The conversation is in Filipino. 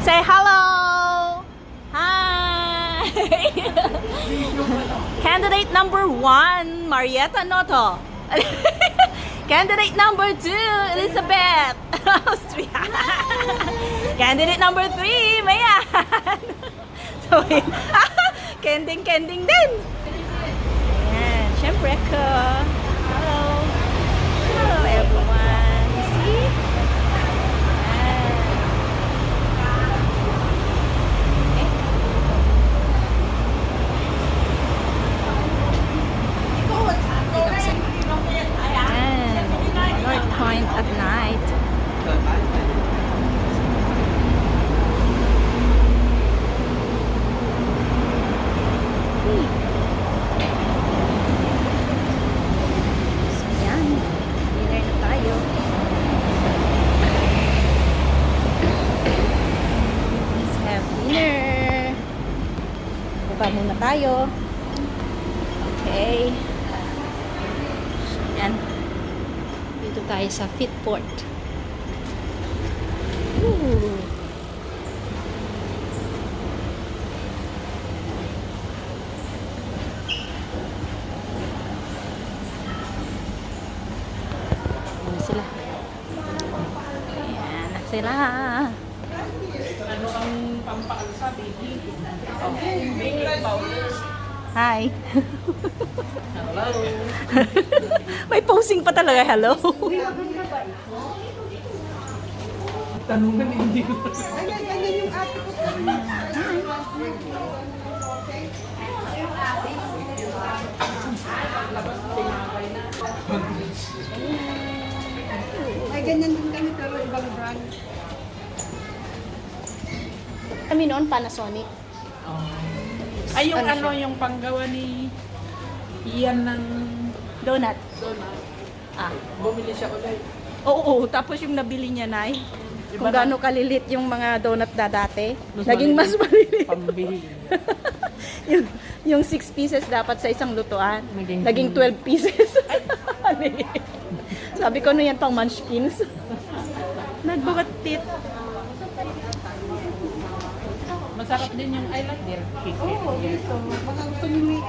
Say hello! Hi! Candidate number 1, Marietta Noto. Candidate number 2, Elizabeth, Austria. Candidate number 3, Mayan. So, kending din. Ayan, syempre ako. Hello. Hello everyone. You see? North Point at night. So yan, dinner na tayo. Let's have dinner. Baba muna tayo. Okay. Yan. Dito tayo sa Fitport. Ooh. Ayan sila. Ayan na sila. Ano ang pampaalsa, baby? Baking powder. Hi. Hello. May posing pa talaga. Hello. Tanungan hindi ko. Ay, ganyan din kami pero ibang brand. Kami noon Panasonic. Ay, yung Ano yung panggawa ni Ian ng Donut. donut. Ah. Bumili siya ulit. Oo, tapos yung nabili niya, Nay. Kung Iba na. gaano kalilit yung mga donut na dati. Mas Naging mas malilit. Pambili. yung 6 pieces dapat sa isang lutuan. Naging- Naging 12 pieces. Sabi ko, ano yan pang munchkins? Nagbugatit. Masarap din yung I like their cake. Oo, dito. Mga gusto nyo may